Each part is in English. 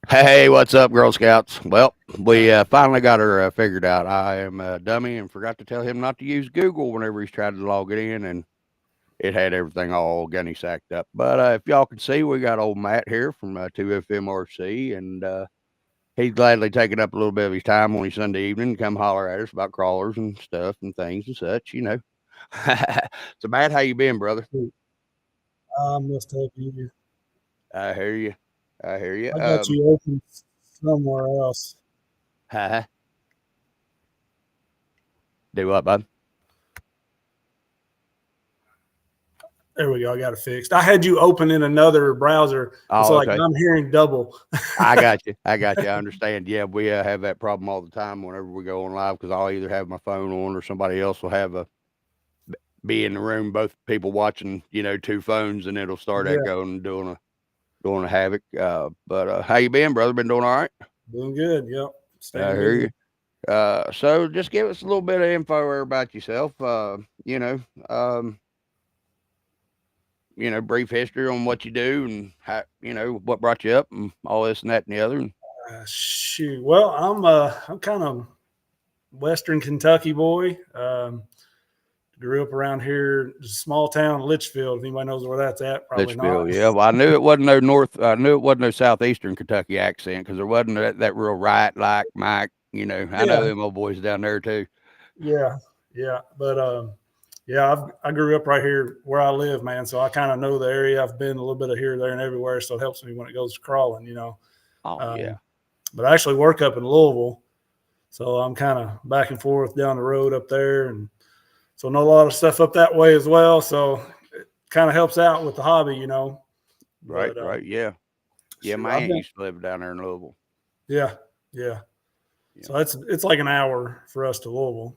Hey, what's up, Girl Scouts? Well, we finally got her figured out. I am a dummy and forgot to tell him not to use Google whenever he's tried to log it in, and it had everything all gunny sacked up. But if y'all can see, we got old Matt here from 2FMRC, and he's gladly taking up a little bit of his time on his Sunday evening to come holler at us about crawlers and stuff and things and such. So, Matt, how you been, brother? I must have you. I hear you. I hear you. I got you open somewhere else. Do what, bud? There we go. I got it fixed. I had you open in another browser. It's Oh, like okay. I'm hearing double. I got you. I got you. I understand. Yeah, we have that problem all the time whenever we go on live because I'll either have my phone on or somebody else will have a be in the room, both people watching, two phones, and it'll start Yeah, echoing and doing a havoc. But how you been, brother? Been doing all right? doing good. Yep, I staying hear busy. you. So just give us a little bit of info there about yourself. Um, brief history on what you do and how, what brought you up and all this and that and the other. And Shoot. Well, I'm kind of Western Kentucky boy. Grew up around here, small town Litchfield. If anybody knows where that's at, probably not. Litchfield, yeah. Well, I knew it wasn't no north. I knew it wasn't no southeastern Kentucky accent because there wasn't that real right like Mike. I know Yeah, them old boys down there too. yeah, yeah. But yeah, I grew up right here where I live, man. So I kind of know the area. I've been a little bit of here, there, and everywhere. So it helps me when it goes to crawling. Oh Um, yeah, but I actually work up in Louisville, so I'm kind of back and forth down the road up there, and so know a lot of stuff up that way as well. So it kind of helps out with the hobby. right, But right, yeah, yeah. shoot, My I've aunt been, used to live down there in Louisville. yeah, yeah. Yeah, So it's like an hour for us to Louisville,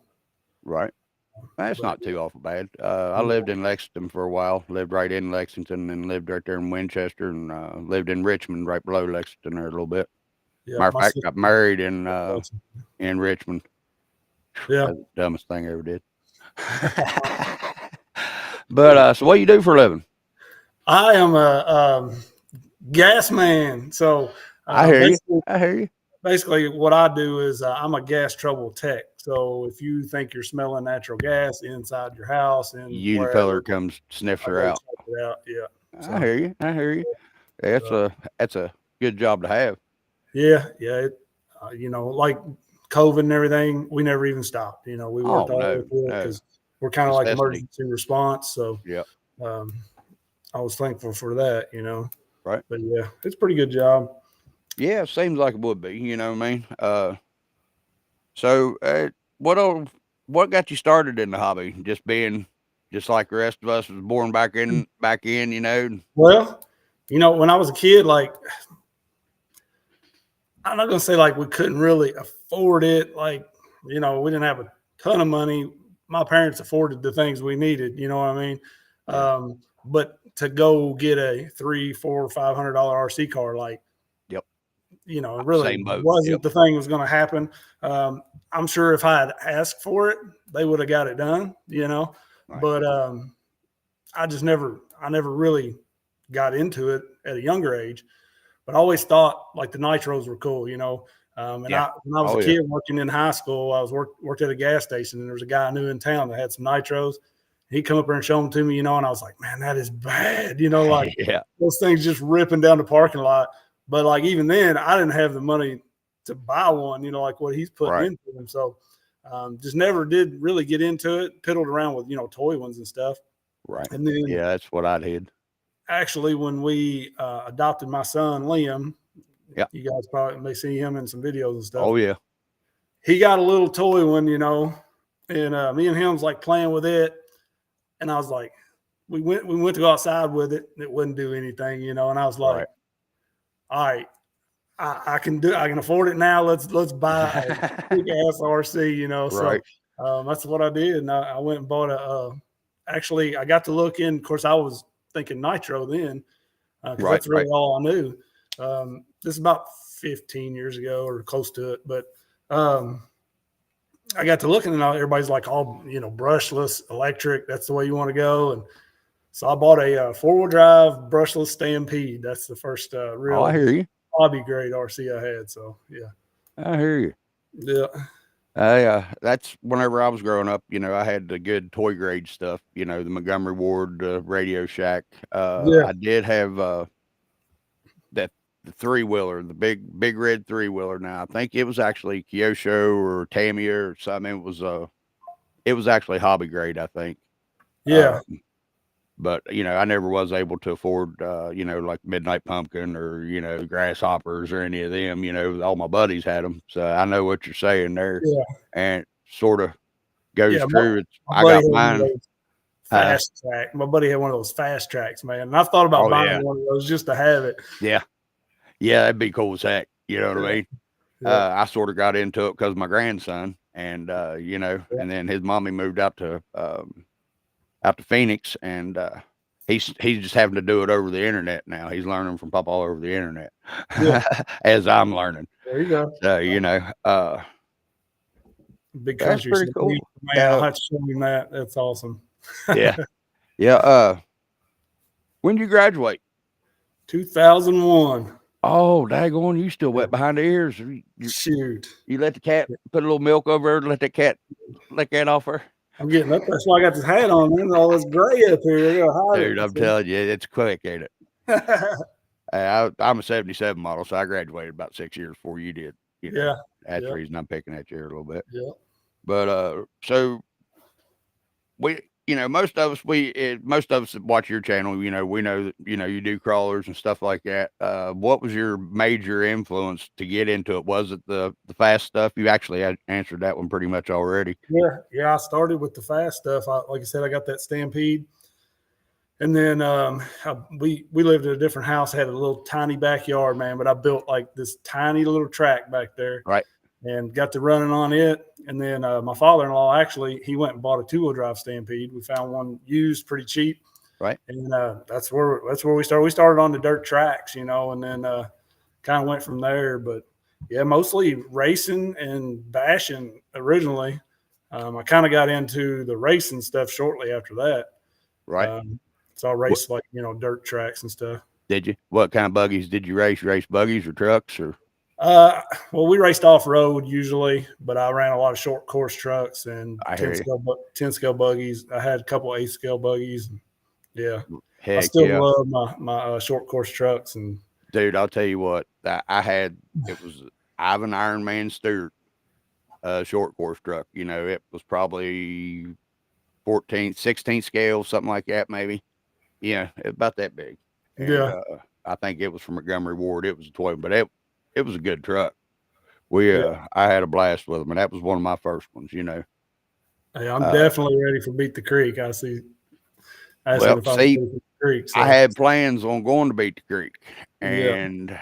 right. That's but not too awful bad. I yeah, lived in Lexington for a while. Lived right in Lexington and lived right there in Winchester and lived in Richmond right below Lexington there a little bit. yeah. Matter of My fact, sister, got married in Richmond. yeah. That's the dumbest thing I ever did. But so what you do for a living? I am a gas man. So I hear you. basically, I hear you. basically, what I do is I'm a gas trouble tech. So if you think you're smelling natural gas inside your house and You the feller wherever, that comes sniffs I her go out. check it out. Yeah. I So hear you. I hear you. That's uh, a good job to have. yeah, yeah. Like COVID and everything, we never even stopped. We Oh worked all the way no, through it no because we're kind of like necessity. emergency response. So Yep. um, I was thankful for that. Right. But yeah, it's a pretty good job. Yeah. Seems like it would be. You know what I mean? So what old, what got you started in the hobby? Just being just like the rest of us was born back in. Well, when I was a kid, like I'm not gonna say like we couldn't really afford it. Like, we didn't have a ton of money. My parents afforded the things we needed. You know what I mean? Yeah. But to go get a three, four, $500 RC car, like, Yep. it really Same boat. Yep. wasn't the thing that was going to happen. I'm sure if I had asked for it, they would have got it done. Right. But I never really got into it at a younger age. But I always thought like the nitros were cool. And Yeah. when I was a Oh yeah. kid working in high school, I was worked at a gas station, and there was a guy I knew in town that had some nitros. He'd come up there and show them to me, and I was like, man, that is bad. Like Yeah. those things just ripping down the parking lot. But like even then, I didn't have the money to buy one. Like what he's putting Right. into them. So just never did really get into it. Piddled around with toy ones and stuff. Right. And then Yeah. That's what I did. actually, when we adopted my son Liam, Yeah. you guys probably may see him in some videos and stuff. Oh yeah. He got a little toy one, and me and him was like playing with it, and I was like, we went to go outside with it, and it wouldn't do anything. And I was like, Right. all right, I can afford it now. Let's buy a big ass RC. So Right. that's what I did, and I went and bought actually, I got to look in. Of course, I was thinking nitro then, because Right. that's really Right. all I knew. This is about 15 years ago or close to it, but um, I got to looking and everybody's like all brushless electric. That's the way you want to go, and so I bought a 4-wheel drive brushless Stampede. That's the first Oh, I real hear you. hobby grade RC I had. So yeah. I hear you. Yeah. That's whenever I was growing up, I had the good toy grade stuff, the Montgomery Ward, Radio Shack. Yeah. I did have that the three wheeler, the big red three wheeler. Now I think it was actually Kyosho or Tamiya or something. It was actually hobby grade, I think. Yeah. But I never was able to afford like Midnight Pumpkin or Grasshoppers or any of them. All my buddies had them, so I know what you're saying there, Yeah. and sort of goes Yeah. true. My I buddy got had one of mine. those fast track. My buddy had one of those fast tracks, man. And I've thought about Oh buying yeah, one of those just to have it. yeah, yeah. That'd be cool as heck. You know what I mean? Yeah. I sort of got into it because of my grandson, and Yeah. and then his mommy moved out to Phoenix, and he's just having to do it over the internet now. He's learning from Papa all over the internet, Yeah. as I'm learning. There you go. So Big that's country. So, pretty cool. man, I'll have to show him that. That's awesome. Yeah, yeah. When did you graduate? 2001. Oh, daggone, you still wet behind the ears. Shoot. You let the cat put a little milk over her, let that cat lick that off her. I'm getting up. That's why I got this hat on, man. All this gray up here. Dude, I'm telling you, it's quick, ain't it? I'm a 77 model, so I graduated about 6 years before you did. Yeah. That's the reason I'm picking at you a little bit. Yeah. But so we, most of us that watch your channel, we know that you do crawlers and stuff like that. What was your major influence to get into it? Was it the fast stuff? You actually had answered that one pretty much already. Yeah. I started with the fast stuff. Like I said, I got that Stampede. And then we lived in a different house, had a little tiny backyard, man. But I built like this tiny little track back there, right? And got to running on it. And then my father-in-law actually he went and bought a 2-wheel drive Stampede. We found one used pretty cheap, right? And that's where we started. We started on the dirt tracks, and then kind of went from there. But yeah, mostly racing and bashing originally. I kind of got into the racing stuff shortly after that, right? So I raced like, dirt tracks and stuff. Did you? What kind of buggies did you race? You race buggies or trucks or? Well, we raced off road usually, but I ran a lot of short course trucks and 10 scale buggies. I had a couple 8 scale buggies. Yeah. Heck, I still love my short course trucks. And dude, I'll tell you what, it was Ivan Iron Man Stewart, short course truck. It was probably 16 scale, something like that, maybe. Yeah, about that big. And, yeah. I think it was from Montgomery Ward. It was a toy, but it was a good truck. I had a blast with them, and that was one of my first ones. Hey, I'm definitely ready for Beat the Creek. I see. I had plans on going to Beat the Creek, and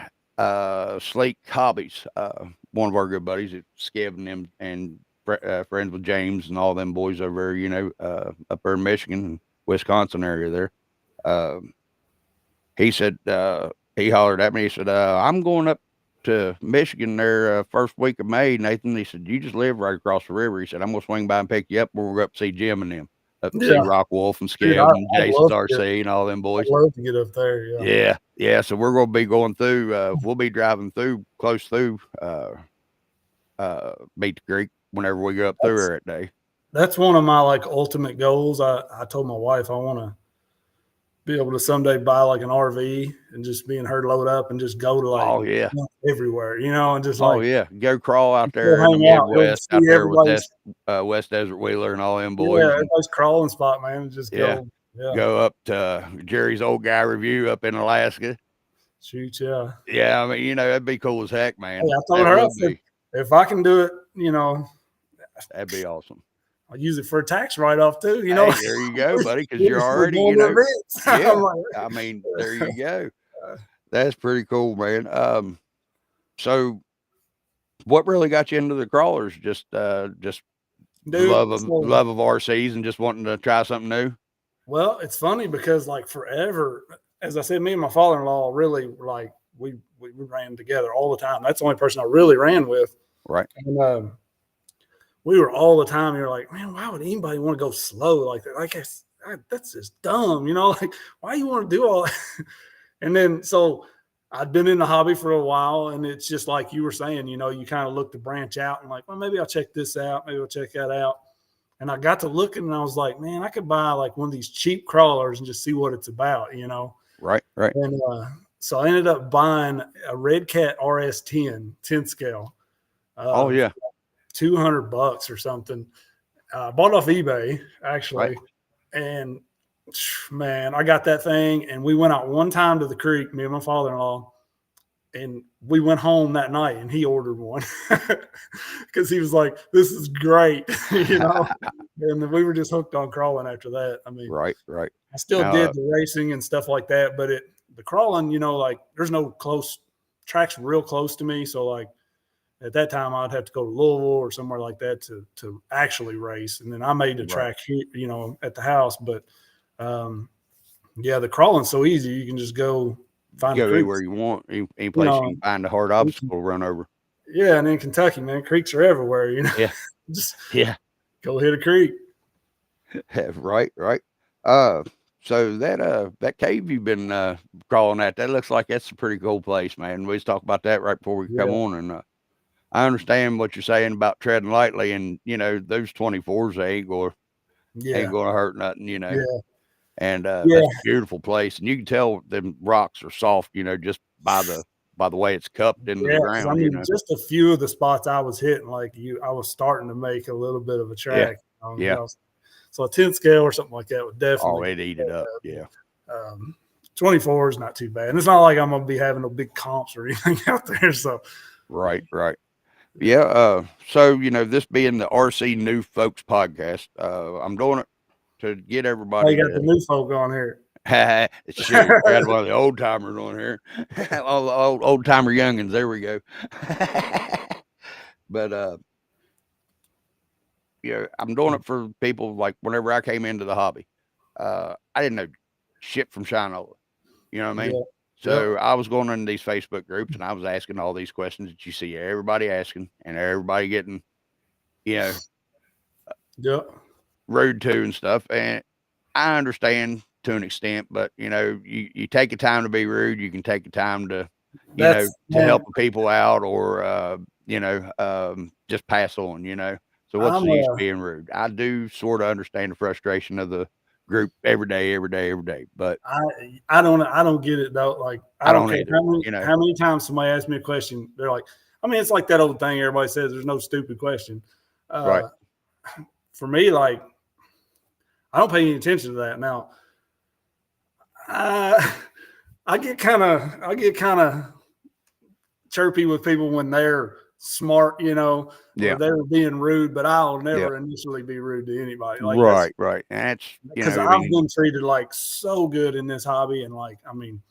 Sleek Hobbies, one of our good buddies, Skiv and them, and friends with James and all them boys over there, up there in Michigan and Wisconsin area there. He said, he hollered at me. He said, I'm going up to Michigan there first week of May, Nathan. He said, you just live right across the river. He said, I'm going to swing by and pick you up. We'll go up to see Jim and them. Up to see Rock Wolf and Skiv and Jason's RC and all them boys. I'd love to get up there. Yeah. So we're going to be going through, we'll be driving close through Beat the Creek whenever we go up through there that day. That's one of my ultimate goals. I told my wife I want to be able to someday buy like an RV and just be in her load up and just go to everywhere, and just go crawl out there in the Midwest, out there with West Desert Wheeler and all them boys. Yeah, everybody's crawling spot, man. And just go up to Jerry's Old Guy Review up in Alaska. Shoot, yeah. I mean, that'd be cool as heck, man. Hey, I told her if I can do it, that'd be awesome. I'll use it for a tax write-off too, Hey, there you go, buddy, because you're already, I mean, there you go. That's pretty cool, man. So what really got you into the crawlers? Just love of RCs and just wanting to try something new? Well, it's funny because forever, as I said, me and my father-in-law really we ran together all the time. That's the only person I really ran with. Right. And we were all the time. You're like, man, why would anybody want to go slow like that? That's just dumb, why you want to do all that? And then, so I'd been in the hobby for a while, and it's just like you were saying, you know, you kind of look to branch out and like, well, maybe I'll check this out. Maybe I'll check that out. And I got to looking and I was like, man, I could buy like one of these cheap crawlers and just see what it's about, you know? Right. Right. And so I ended up buying a Red Cat RS 10 scale, Oh uh, yeah. $200 or something. Bought off eBay Right. actually. And man, I got that thing and we went out one time to the creek, me and my father-in-law, and we went home that night and he ordered one because he was like, this is great, you know. And then we were just hooked on crawling after that. I mean, Right. Right. I still Now, did the racing and stuff like that, but the crawling, you know, like there's no close tracks real close to me. So like at that time I'd have to go to Louisville or somewhere like that to actually race. And then I made the right. track here, you know, at the house. But yeah, the crawling's so easy. You can just go find a Go creek, anywhere you want. Any you place you know. can find a hard obstacle to run over. Yeah, and in Kentucky, man, creeks are everywhere, you know. Yeah. Just Yeah. go hit a creek. Right. Right. So that cave you've been crawling at, that looks like that's a pretty cool place, man. We was talking about that right before we come Yeah, on, and I understand what you're saying about treading lightly, and you know those 24s they ain't yeah, gonna hurt nothing, you know. yeah, And yeah, that's a beautiful place, and you can tell them rocks are soft, you know, just by the way it's cupped into the yeah. Because I ground, you mean, know. just a few of the spots I was hitting, like I was starting to make a little bit of a Yeah, track. You yeah. know, so a 10 scale or something like that would Oh, definitely. it eat it up. Yeah. 24 is not too bad, and it's not like I'm gonna be having no big comps or anything out there. So Right, right. Yeah. So you know, this being the RC New Folks podcast, I'm doing it to get I everybody got the to new folk on here. shoot. I got one of the old timers on here, all the old timer youngins. There we go. But you know, I'm doing it for people like whenever I came into the hobby, I didn't know shit from Shinola. You know what I mean? Yeah, yep, So I was going into these Facebook groups and I was asking all these questions that you see everybody asking and everybody getting, you know, yep. rude to and stuff. And I understand to an extent, but you know, you take the time to be rude, you can take the time to, you know, That's to help man. the people out or just pass on, you know. So what's I'm the use being rude? I do sort of understand the frustration of the group every day, every day, every day, but I don't get it though. Like I I don't don't care either, you know. how many times somebody asks me a question, they're like, I mean, it's like that old thing everybody says, there's no stupid question. Right. Uh, for me, like I don't pay any attention to that. Now, I I get kind of chirpy with people when they're smart, you know, or Yeah. they're being rude, but I'll Yeah. never initially be rude to anybody. Like that's Right. Right. And that's, you because know, I I've mean, been treated like so good in this hobby, and like I mean,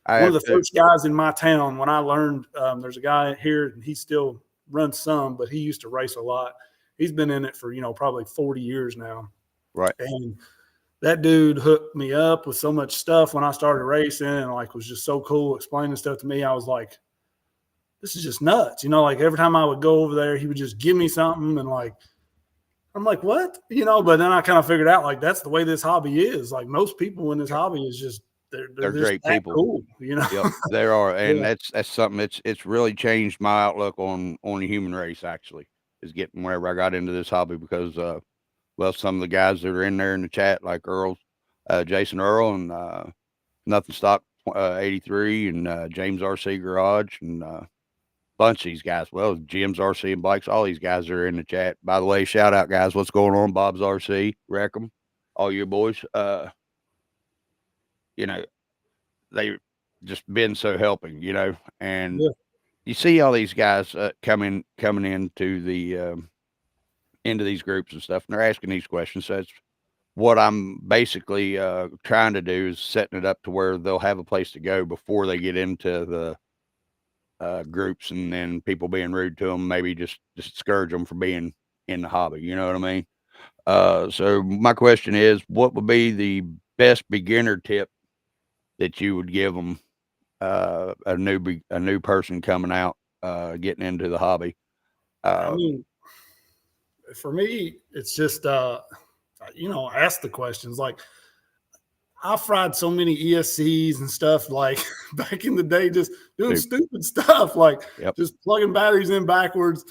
I one of have the to, first guys in my town when I learned there's a guy here and he still runs some, but he used to race a lot. He's been in it for, you know, probably 40 years now. right. And that dude hooked me up with so much stuff when I started racing and like was just so cool explaining stuff to me. I was like, this is just nuts. You know, like every time I would go over there, he would just give me something and like, I'm like, what? You know, but then I kind of figured out like that's the way this hobby is. Like most people in this hobby is just they're They're just great that people. cool, you know. Yep, there are, and Yeah. that's something it's really changed my outlook on the human race. Actually, is getting whenever I got into this hobby because well, some of the guys that are in there in the chat, like Earl, Jason Earl, and Nothing Stock 83, and James RC Garage, and bunch of these guys. Well, Jim's RC and Bikes, all these guys are in the chat. By the way, shout out guys, what's going on? Bob's RC, Wreckham, all you boys. You know, they just been so helping, you know, and Yeah. you see all these guys coming into these groups and stuff, and they're asking these questions. So that's what I'm basically trying to do is setting it up to where they'll have a place to go before they get into the groups, and then people being rude to them, maybe just discourage them from being in the hobby. You know what I mean? So my question is, what would be the best beginner tip that you would give them a new person coming out, getting into the hobby. I Uh, mean, for me, it's just you know, ask the questions. Like I fried so many ESCs and stuff like back in the day, just doing Dude, stupid stuff like yep, just plugging batteries in backwards,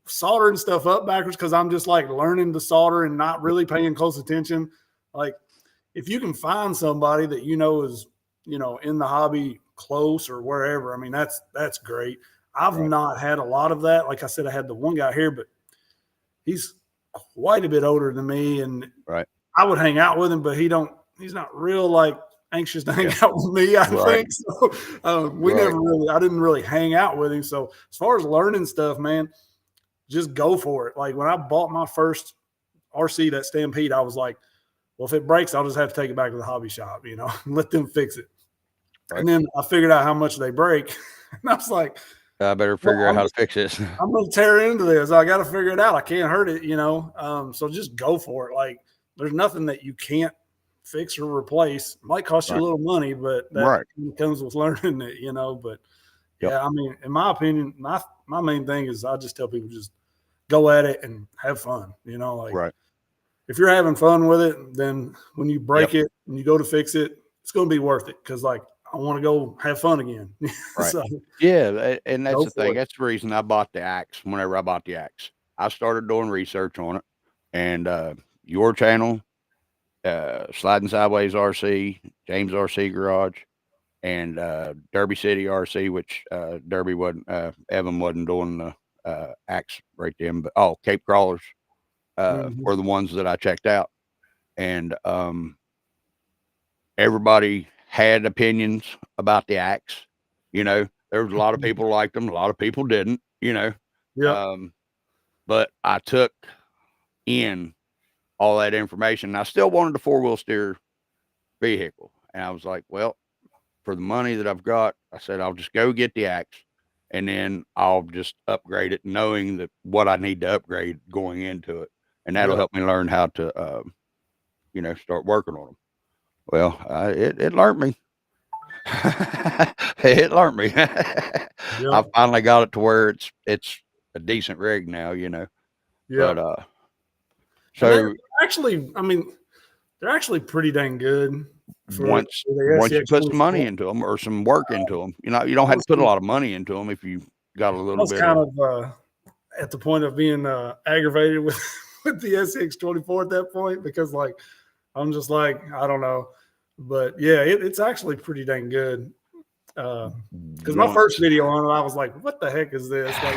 soldering stuff up backwards because I'm just like learning to solder and not really paying close attention. Like if you can find somebody that is in the hobby close or wherever, I mean that's great. I've right, not had a lot of that. Like I said, I had the one guy here, but he's quite a bit older than me, and right, I would hang out with him, but he's not real like anxious to hang yeah, out with me. I right, think so. right, I didn't really hang out with him. So as far as learning stuff, man, just go for it. Like when I bought my first RC, that Stampede, I was like, well, if it breaks, I'll just have to take it back to the hobby shop, and let them fix it. right. And then I figured out how much they break, and I was like, I better well, figure out how to fix this. I'm going to tear into this. I got to figure it out. I can't hurt it, So just go for it. Like there's nothing that you can't fix or replace. It might cost you a Right, little money, but that right, comes with learning it, But yep, yeah, I mean, in my opinion, my main thing is I just tell people just go at it and have fun. Like right, if you're having fun with it, then when you yep, break it and you go to fix it, it's going to be worth it. Cause like I want to go have fun again. right. So Yeah, and that's go the for thing. it. That's the reason I bought the axe. Whenever I bought the axe, I started doing research on it, and your channel, Sliding Sideways RC, James RC Garage, and Derby City RC, which Derby wasn't, Evan wasn't doing the axe right then, but Cape Crawlers Mhm. were the ones that I checked out, and everybody had opinions about the axe. There was a lot of people liked them, a lot of people didn't. Yep. Um, but I took in all that information. And I still wanted a four-wheel steer vehicle, and I was like, well, for the money that I've got, I said I'll just go get the axe, and then I'll just upgrade it, knowing that what I need to upgrade going into it, and that'll Yep. help me learn how to, start working on them. Well, it learned me. It learned me. I Yep. finally got it to where it's a decent rig now, But Yep. And they're so actually, I mean, they're actually pretty dang good for the once you SCX put some money 24. into them or some work into them, you don't I have to was, put a lot of money into them if you got a I little was bit kind of of at the point of being aggravated with with the SCX 24 at that point because like I'm just like I don't know, but yeah, it's actually pretty dang good. Because my first once. video on it, I was like, "What the heck is this?" Like,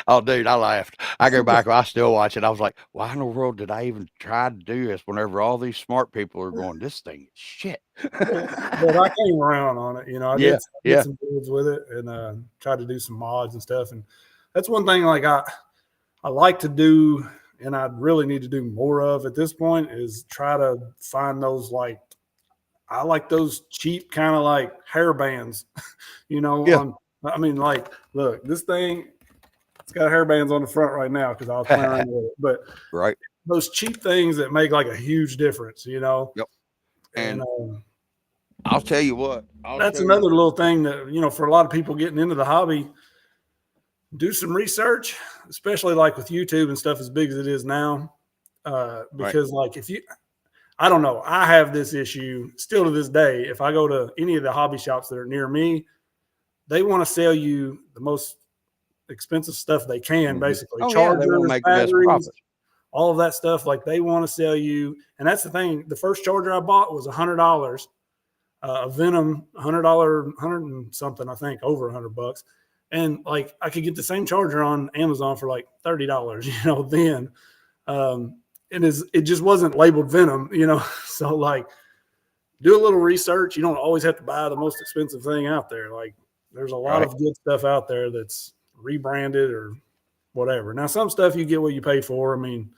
Oh, dude, I laughed. I go back, I still watch it. I was like, why in the world did I even try to do this whenever all these smart people are going, this thing is shit? but I came around on it. Yeah, I did yeah, some builds with it and tried to do some mods and stuff. And that's one thing like I like to do, and I really need to do more of at this point is try to find those like I like those cheap kind of like hair bands, yeah. on I mean, like, look, this thing, it's got hair bands on the front right now because I was playing around with it. But Right. those cheap things that make like a huge difference. Yep. And And I'll tell you what, I'll that's show you. another little thing that, for a lot of people getting into the hobby, do some research, especially like with YouTube and stuff as big as it is now. Right. Because like if you I don't know. I have this issue still to this day. If I go to any of the hobby shops that are near me, they want to sell you the most expensive stuff they can, basically Oh, yeah, they wanna chargers, make the best batteries, profit. all of that stuff. Like they want to sell you. And that's the thing. The first charger I bought was $100, a Venom, $100, hundred and something, I think, over $100. And like I could get the same charger on Amazon for like $30, then. Um, it just wasn't labeled Venom. So like do a little research. You don't always have to buy the most expensive thing out there. Like there's a lot Right. of good stuff out there that's rebranded or whatever. Now some stuff you get what you pay for. I mean,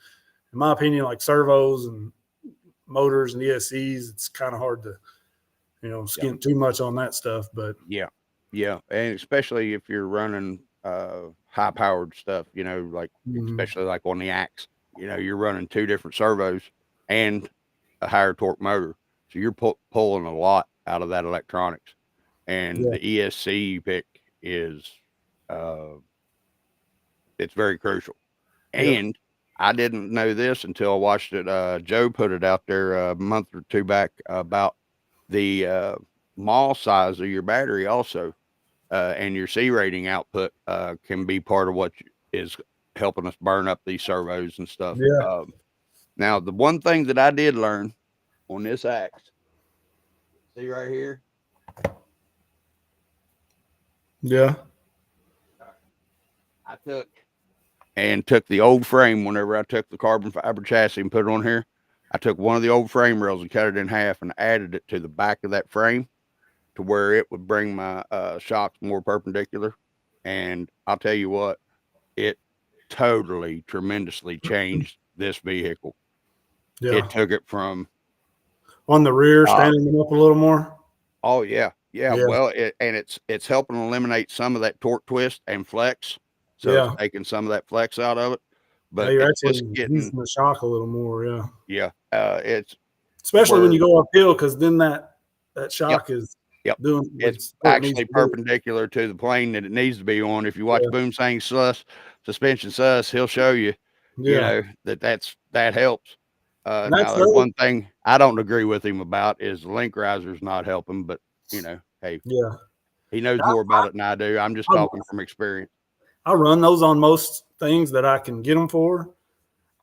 in my opinion, like servos and motors and ESCs, it's kind of hard to, Yeah. skint too much on that stuff. But Yeah. Yeah, and especially if you're running, high powered stuff, like mhm, especially like on the axe, you're running 2 different servos and a higher torque motor. So you're pulling a lot out of that electronics. And yeah, the ESC you pick is, uh, it's very crucial. yeah, And I didn't know this until I watched it. Joe put it out there a month or two back about the mall size of your battery also, and your C rating output can be part of what is helping us burn up these servos and stuff. Yeah. Now, the one thing that I did learn on this axe, see right here, Yeah. I took the old frame whenever I took the carbon fiber chassis and put it on here. I took one of the old frame rails and cut it in half and added it to the back of that frame to where it would bring my shocks more perpendicular. And I'll tell you what, it totally tremendously changed this vehicle. Yeah. It took it from On the rear, standing them up a little more. oh yeah. Yeah. Well, it's helping eliminate some of that torque twist and flex. So it's Yeah. taking some of that flex out of it. Now But you're it's just actually getting using the shock a little more. Yeah. yeah. It's Especially when where you go uphill, because then that yep. shock is Yep. doing It's what it needs actually to do. perpendicular to the plane that it needs to be on. If you watch Yeah. Boom Sang Suspension Sus, he'll show you, you Yeah. know, that helps. And Now that's there's the one thing I don't agree with him about is the link riser's not helping, but hey, yeah. he knows I, more about it than I do. I'm just I, talking from experience. I run those on most things that I can get them for.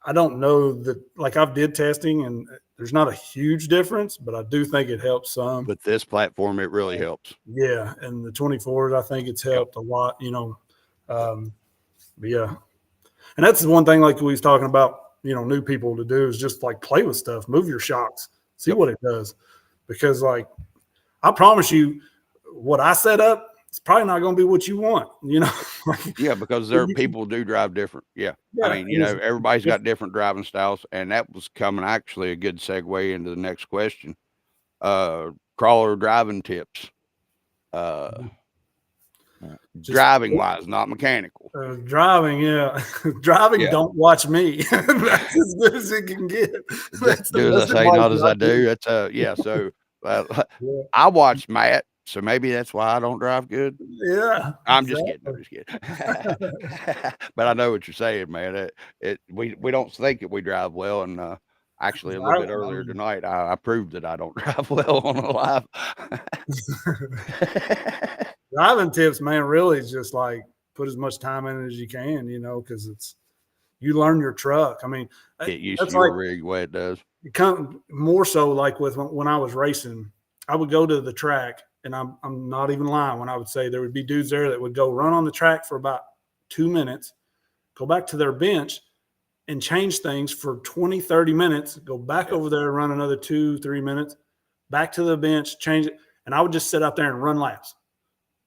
I don't know that, like, I've did testing and there's not a huge difference, but I do think it helps some. With this platform, it really helps. Yeah. And the 24s, I think it's helped a lot, but yeah. And that's the one thing, like we was talking about, new people to do is just like play with stuff, move your shocks, see what it does. Because like, I promise you what I set up, it's probably not going to be what you want, Yeah, because people do drive different. Yeah. I mean, everybody's got different driving styles, and that was coming actually a good segue into the next question. Crawler driving tips. Driving wise, not mechanical. Driving, yeah. Driving, don't watch me. That's as good as it can get. That's do as I say, not as I do. That's yeah. So I watched Matt, so maybe that's why I don't drive good. Yeah, I'm just kidding. I'm just kidding. But I know what you're saying, man. We don't think that we drive well, and actually a little bit earlier tonight, I proved that I don't drive well on a live. Driving tips, man, really is just like put as much time in it as you can, because you learn your truck. I mean, get used to your rig the way it does. It come more so like with when I was racing, I would go to the track, and I'm not even lying when I would say there would be dudes there that would go run on the track for about 2 minutes, go back to their bench and change things for 20, 30 minutes, go back over there, run another 2-3 minutes, back to the bench, change it. And I would just sit out there and run laps.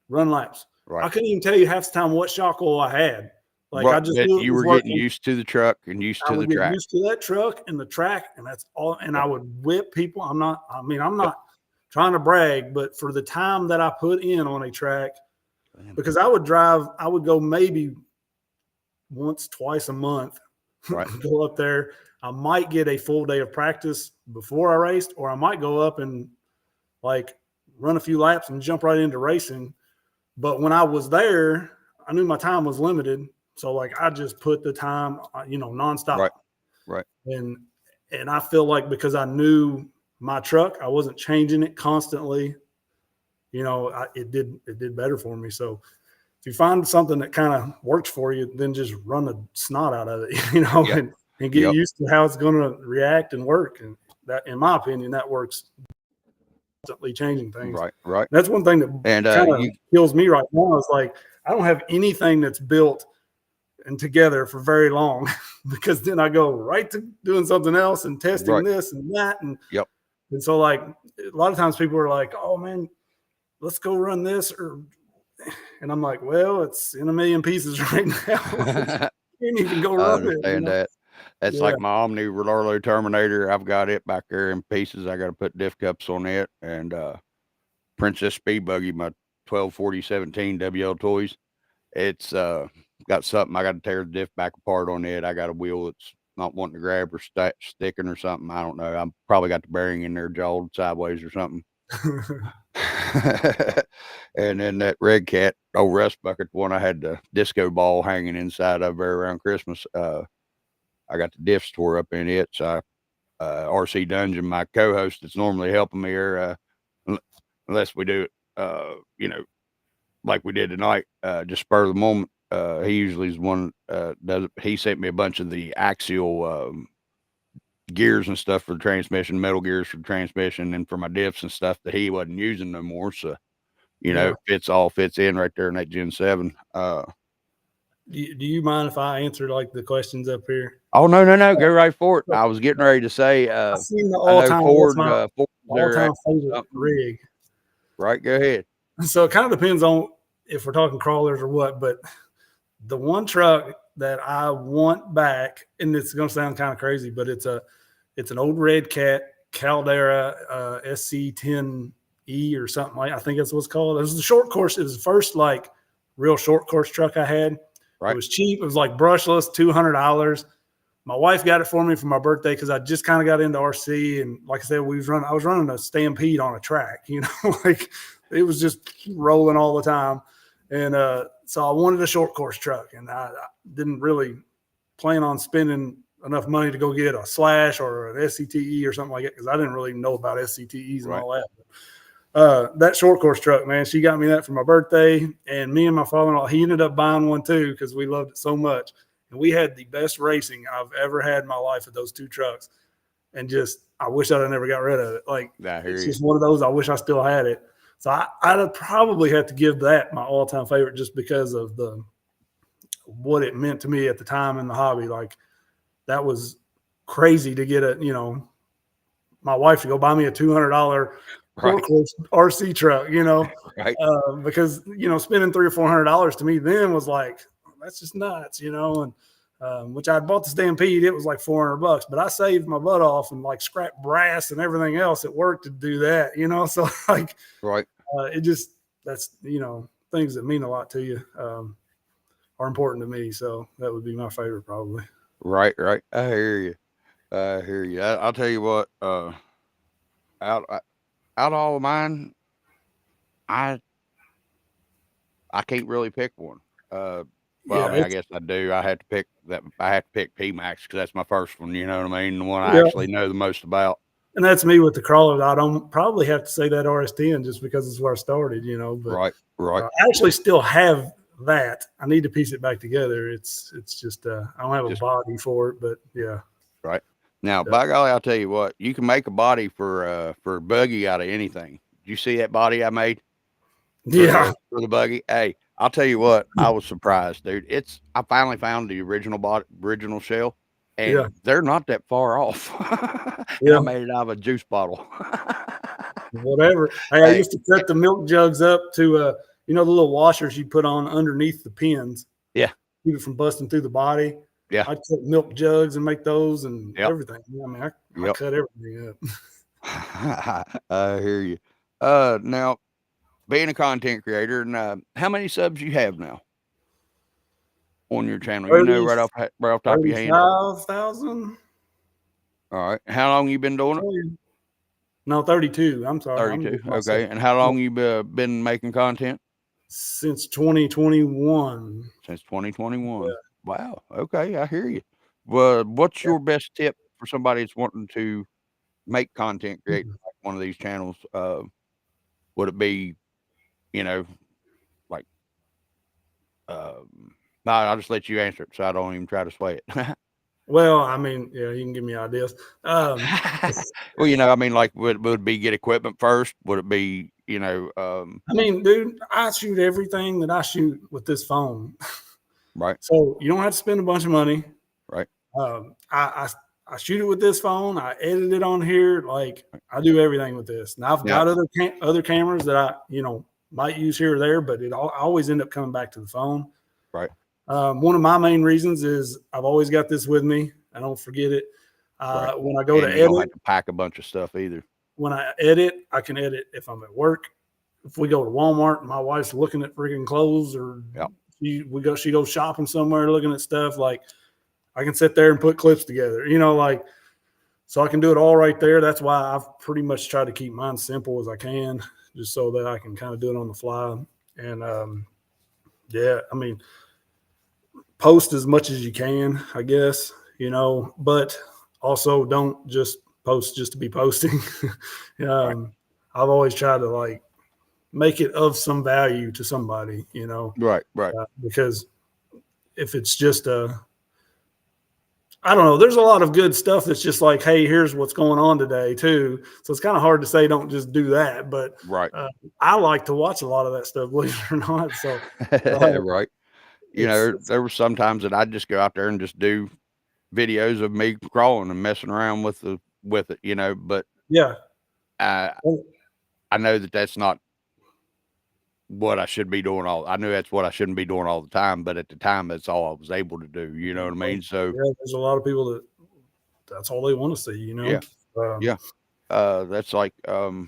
Right. I couldn't even tell you half the time what shock oil I had. Like I just knew you were getting used to the truck and used to the track. I would get used to that truck and the track, and that's all. And I would whip people. I'm not trying to brag, but for the time that I put in on a track, because I would go maybe once, twice a month, go up there. I might get a full day of practice before I raced, or I might go up and like run a few laps and jump right into racing. But when I was there, I knew my time was limited. So like I just put the time, nonstop. Right. And I feel like because I knew my truck, I wasn't changing it constantly. It did better for me. So if you find something that kind of works for you, then just run the snot out of it, and get used to how it's going to react and work. And that, in my opinion, that works. Constantly changing things. Right. That's one thing that kind of kills me right now is like, I don't have anything that's built and together for very long because then I go right to doing something else and testing this and that. And so like a lot of times people are like, oh man, let's go run this. And I'm like, well, it's in a million pieces right now. Can't even go run it. I understand that. That's like my Omni Rollo Terminator. I've got it back there in pieces. I got to put diff cups on it. And Princess Speed Buggy, my 124017 WL Toys. It's got something. I got to tear the diff back apart on it. I got a wheel that's not wanting to grab or sticking or something. I don't know. I probably got the bearing in there jawed sideways or something. And then that Red Cat, old Rust Bucket, the one I had the disco ball hanging inside of there around Christmas. I got the diffs tore up in it. So RC Dungeon, my co-host that's normally helping me here, unless we do it, like we did tonight, just spur of the moment. He usually is one does it. He sent me a bunch of the axial gears and stuff for the transmission, metal gears for the transmission, and for my diffs and stuff that he wasn't using no more. So Yeah. it fits in right there in that Gen 7. Do you mind if I answer like the questions up here? Oh, no, go right for it. I was getting ready to say, I've seen the I know all-time. What's my Ford's all-time there favorite something. rig? Right, go ahead. So it kind of depends on if we're talking crawlers or what, but the one truck that I want back, and it's going to sound kind of crazy, but it's an old Red Cat Caldera SC10E or something like. I think that's what it's called. It was the short course. It was the first like real short course truck I had. Right. It was cheap. It was like brushless, $200. My wife got it for me for my birthday because I just kind of got into RC, and like I said, I was running a Stampede on a track, like it was just rolling all the time, and so I wanted a short course truck, and I didn't really plan on spending enough money to go get a Slash or an SCTE or something like that because I didn't really know about SCTEs and all that. That short course truck, man, she got me that for my birthday, and me and my father-in-law, he ended up buying one too because we loved it so much. And we had the best racing I've ever had in my life with those two trucks. And just, I wish I'd have never got rid of it. Like, it's just one of those, I wish I still had it. So I'd probably have to give that my all-time favorite just because of what it meant to me at the time in the hobby. Like, that was crazy to get my wife to go buy me a $200 four-course RC truck, right. because, spending $300 or $400 to me then was like, that's just nuts, and which I bought the Stampede. It was like $400, but I saved my butt off and like scrap brass and everything else at work to do that, so like, right. It just, that's, things that mean a lot to you, are important to me. So that would be my favorite probably. Right. I hear you. I'll tell you what, out of all of mine, I can't really pick one. Well, I mean, I guess I do. I had to pick that. I have to pick P Max because that's my first one. You know what I mean? The one I actually know the most about. And that's me with the crawler. I don't probably have to say that RS10 just because it's where I started. But right. I actually still have that. I need to piece it back together. It's just I don't have a body for it, but yeah. Right. Now, by golly, I'll tell you what. You can make a body for a buggy out of anything. Did you see that body I made? For the buggy. Hey, I'll tell you what, I was surprised, dude. I finally found the original shell, and they're not that far off. And I made it out of a juice bottle. Whatever. Hey, I used to cut the milk jugs up to the little washers you put on underneath the pins. Yeah. Keep it from busting through the body. Yeah. I'd cut milk jugs and make those and everything. I mean, I cut everything up. I hear you. Now, being a content creator, and how many subs you have now on your channel? 30, right off the top of your hand. 35,000. All right. How long you been doing it? No, 32. I'm sorry. 32. Okay. And how long you been making content? Since 2021. Since 2021. Yeah. Wow. Okay. I hear you. Well, what's your best tip for somebody that's wanting to make content, create like one of these channels? Would it be, like, no, I'll just let you answer it so I don't even try to sway it. Well, I mean, yeah, you can give me ideas. Well, I mean, like, would it be get equipment first? Would it be, I mean, dude, I shoot everything that I shoot with this phone. Right. So you don't have to spend a bunch of money. Right. I shoot it with this phone. I edit it on here. Like, I do everything with this. And I've got other cameras that I, might use here or there, but I always end up coming back to the phone. Right. One of my main reasons is I've always got this with me. I don't forget it. When I go to edit, you don't have to pack a bunch of stuff either. When I edit, I can edit if I'm at work. If we go to Walmart and my wife's looking at freaking clothes, or she goes shopping somewhere looking at stuff, like, I can sit there and put clips together, so I can do it all right there. That's why I've pretty much tried to keep mine simple as I can, just so that I can kind of do it on the fly. And I mean, post as much as you can, I guess, but also don't just post just to be posting. I've always tried to like make it of some value to somebody, Right. Right. because if it's just I don't know, there's a lot of good stuff that's just like, hey, here's what's going on today too. So it's kind of hard to say don't just do that, but Right. I like to watch a lot of that stuff, believe it or not. So Right. it's There were some times that I'd just go out there and just do videos of me crawling and messing around with it, but yeah. I I know that that's not what I should be doing I knew that's what I shouldn't be doing all the time, but at the time that's all I was able to do, you know what I mean? So Yeah, there's a lot of people that's all they want to see. yeah, yeah. That's like My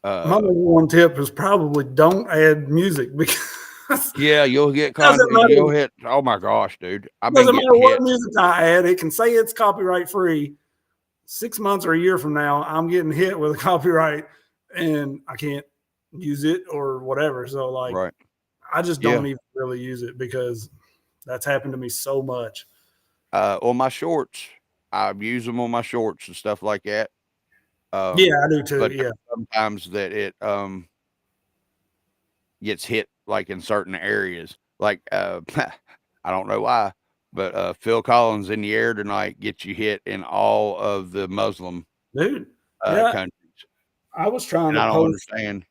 number one tip is probably don't add music because yeah, you'll get doesn't you'll matter. hit, oh my gosh, dude. I've been Doesn't getting matter what hit. music I add, it can say it's copyright free. 6 months or a year from now, I'm getting hit with a copyright and I can't use it or whatever. So like Right. I just Yeah. don't even really use it because that's happened to me so much. On my shorts, I use them on my shorts and stuff like that. Yeah, I do too. But Yeah. sometimes that it gets hit like in certain areas. Like I don't know why, but Phil Collins in the air tonight gets you hit in all of the Muslim Dude. Yeah. countries, I was trying and to I don't post, understand.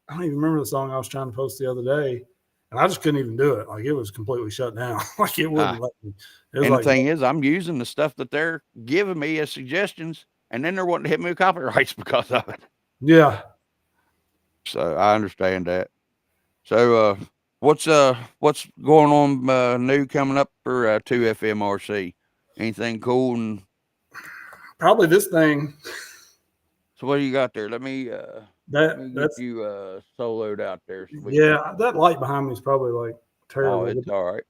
I don't even remember the song I was trying to post the other day. And I just couldn't even do it. Like it was completely shut down. Like it Uh, wouldn't let me. It was and the like, thing is, I'm using the stuff that they're giving me as suggestions, and then they're wanting to hit me with copyrights because of it. yeah. So I understand that. So what's going on new coming up for 2FMRC? Anything cool? And Probably this thing so what do you got there? Let me get that's you soloed out there so we can. yeah, that light behind me is probably like Oh, terrible. it's all right.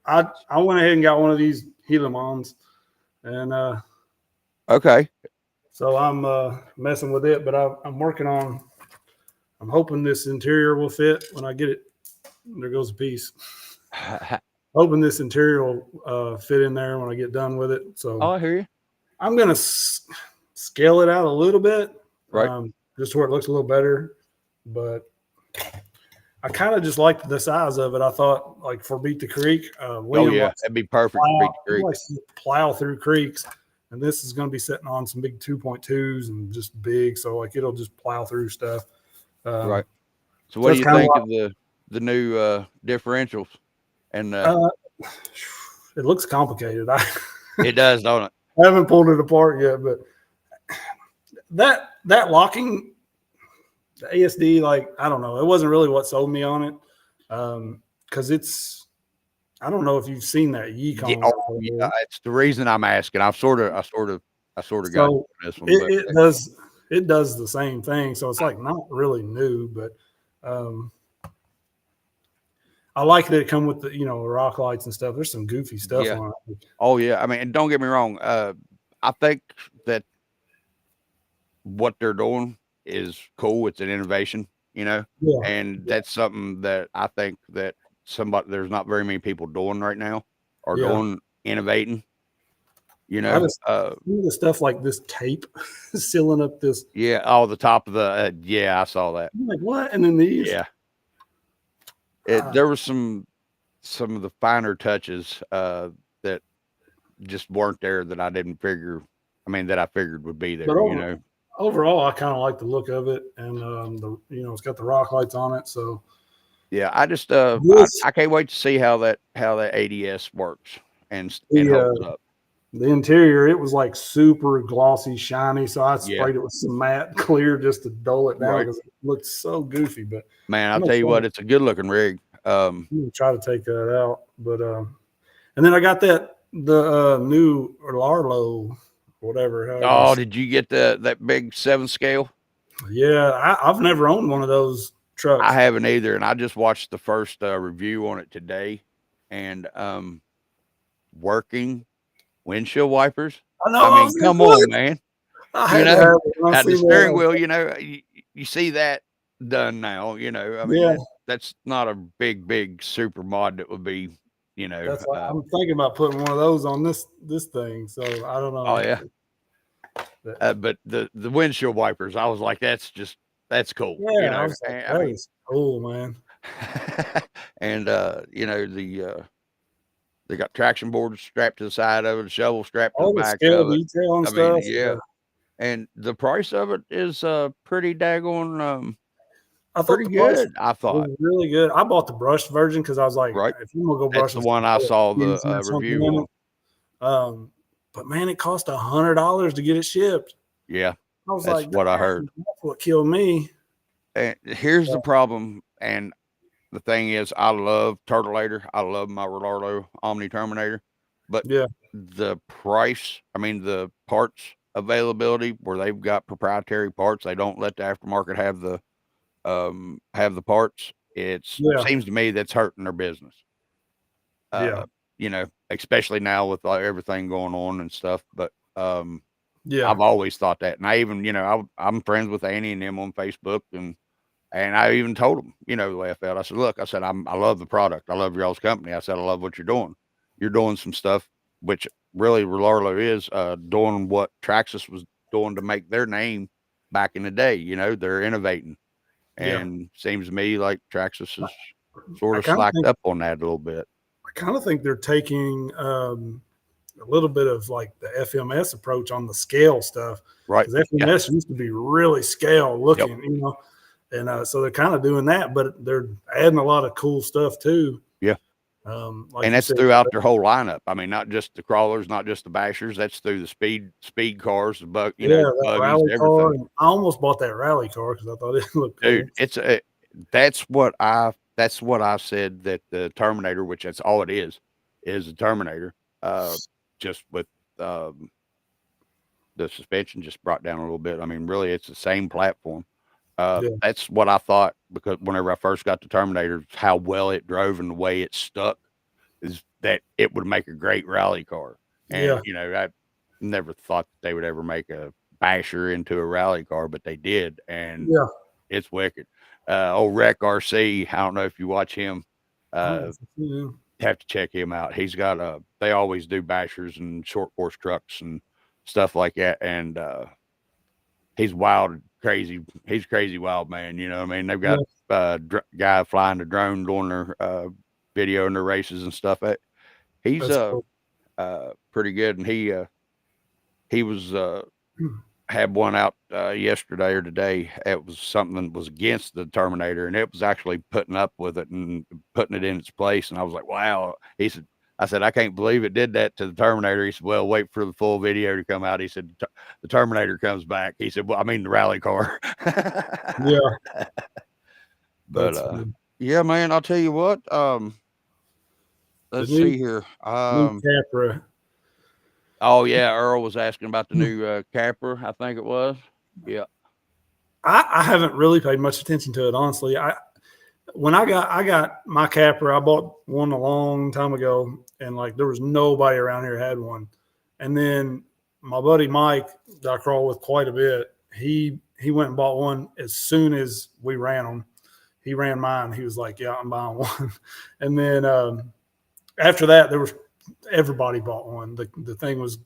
I went ahead and got one of these Helimons and Okay. so I'm messing with it, but I'm working on I'm hoping this interior will fit when I get it. There goes a piece. Hoping this interior will fit in there when I get done with it. Oh, So I hear you. I'm gonna scale it out a little bit, Right. just where it looks a little better. But I kind of just liked the size of it. I thought, like for Beat the Creek, Oh William yeah, likes to that'd be perfect to beat the he creek. likes to plow through creeks, and this is going to be sitting on some big 2.2s and just big, so like it'll just plow through stuff. Right. So So what do that's you kind of think of the new differentials? And it looks complicated. I it does, don't it? haven't pulled it apart yet, but that locking the ASD, like I don't know, it wasn't really what sold me on it, because it's I don't know if you've seen that Yeah, Yukon. oh, yeah, it's the reason I'm asking. I sort of got So this one, but it does the same thing. So it's like not really new, but um, I like that it come with the rock lights and stuff. There's some goofy stuff yeah. on it. Oh yeah. I mean, and don't get me wrong. I think that what they're doing is cool. It's an innovation, Yeah, and that's something that I think that there's not very many people doing right now or yeah. doing innovating, I just see the stuff like this tape sealing up this. Yeah. Oh, the top of yeah, I saw that. I'm like what? And then these. Yeah. There was some of the finer touches that just weren't there that I didn't figure. I mean, that I figured would be there. But overall, I kind of like the look of it, and it's got the rock lights on it. So Yeah, I just this I can't wait to see how that ADS works and the holds up. the interior, it was like super glossy, shiny. So I Yeah. sprayed it with some matte clear just to dull it down Right. because it looked so goofy. But Man, I'll tell you what, it's a good looking rig. I'm gonna try to take that out. But and then I got the new Larlo, whatever. Oh, did you get that big 7 scale? Yeah, I've never owned one of those trucks. I haven't either, and I just watched the first review on it today, and working windshield wipers. I know. I mean, come on, man. I had to have it when I At the seen steering that. wheel, you see that done now. I mean, Yeah. that's not a big super mod that would be, That's I'm thinking about putting one of those on this thing. So I don't know. Oh yeah. But the windshield wipers, I was like, that's cool, you Yeah, I know. was like, And, I that mean, is cool, man. and you know they got traction boards strapped to the side of it, a shovel strapped to the All the back scale of it. detail and I mean, stuff. yeah, Yeah. and the price of it is pretty daggone I thought pretty the price good. I thought, was really good. I bought the brushed version because I was like, right? if you're gonna go That's the brushless, one I saw it's the gonna have something review in on. it. But man, it cost $100 to get it shipped. Yeah, I was that's like, what I heard. that's what killed me. And here's Yeah, the problem, and the thing is, I love Turtleator. I love my Rolando Omni Terminator, but yeah, the price, I mean, the parts availability where they've got proprietary parts, they don't let the aftermarket have the parts. It's yeah, seems to me that's hurting their business. yeah, Uh, you know, especially now with everything going on and stuff. But yeah, I've always thought that, and I even, you know, I'm friends with Annie and them on Facebook, and I even told them, you know, laugh out. I said, look, I said, I love the product. I love y'all's company. I said, I love what you're doing. You're doing some stuff, which really Relarlo is doing what Traxxas was doing to make their name back in the day. You know, they're innovating. yeah. And seems to me like Traxxas is sort I of kind of slacked think up on that a little bit. I kind of think they're taking a little bit of like the FMS approach on the scale stuff Right. because Yeah. FMS used to be really scale Yep. looking, you know, and so they're kind of doing that, but they're adding a lot of cool stuff too. Yeah. Like And you that's said, throughout their whole lineup. I mean, not just the crawlers, not just the bashers. That's through the speed cars, the you yeah, know, that buggies, rally car. everything. And I almost bought that rally car because I thought it looked Dude, cool. it's a that's what I said that the Terminator, which that's all it is a Terminator, just with um, the suspension just brought down a little bit. I mean, really, it's the same platform. Yeah, That's what I thought because whenever I first got the Terminator, how well it drove and the way it stuck is that it would make a great rally car. And yeah, you know, I never thought that they would ever make a basher into a rally car, but they did, and yeah. it's wicked. Old Wreck RC, I don't know if you watch him. Oh, Uh, yeah, have to check him out. He's got they always do bashers and short course trucks and stuff like that. And he's wild, crazy. He's crazy wild man. You know what I mean? They've got yeah, guy flying the drone doing their video and their races and stuff. He's that's cool. pretty good, and he was had one out yesterday or today. It was something that was against the Terminator, and it was actually putting up with it and putting it in its place. And I was like, "Wow!" He said, "I said I can't believe it did that to the Terminator." He said, "Well, wait for the full video to come out." He said, "The Terminator comes back." He said, "Well, I mean the rally car." Yeah, But that's funny. yeah, man, I'll tell you what. The Let's new see here. new Capra. Oh yeah, Earl was asking about the new Capra. I think it was. Yeah. I haven't really paid much attention to it, honestly. When I got my Capra, I bought one a long time ago, and like there was nobody around here had one. And then my buddy Mike, that I crawl with quite a bit, he went and bought one as soon as we ran them. He ran mine. He was like, "Yeah, I'm buying one." And then after that, there was everybody bought one. The thing was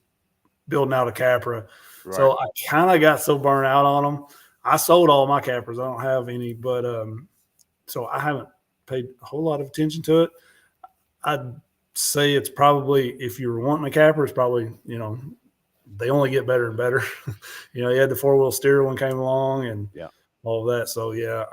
building out a Capra, Right. so I kind of got so burnt out on them. I sold all my Capras. I don't have any, but so I haven't paid a whole lot of attention to it. I'd say it's probably if you're wanting a Capra, it's probably they only get better and better. You had the 4-wheel steer when came along and Yeah. all of that. So yeah,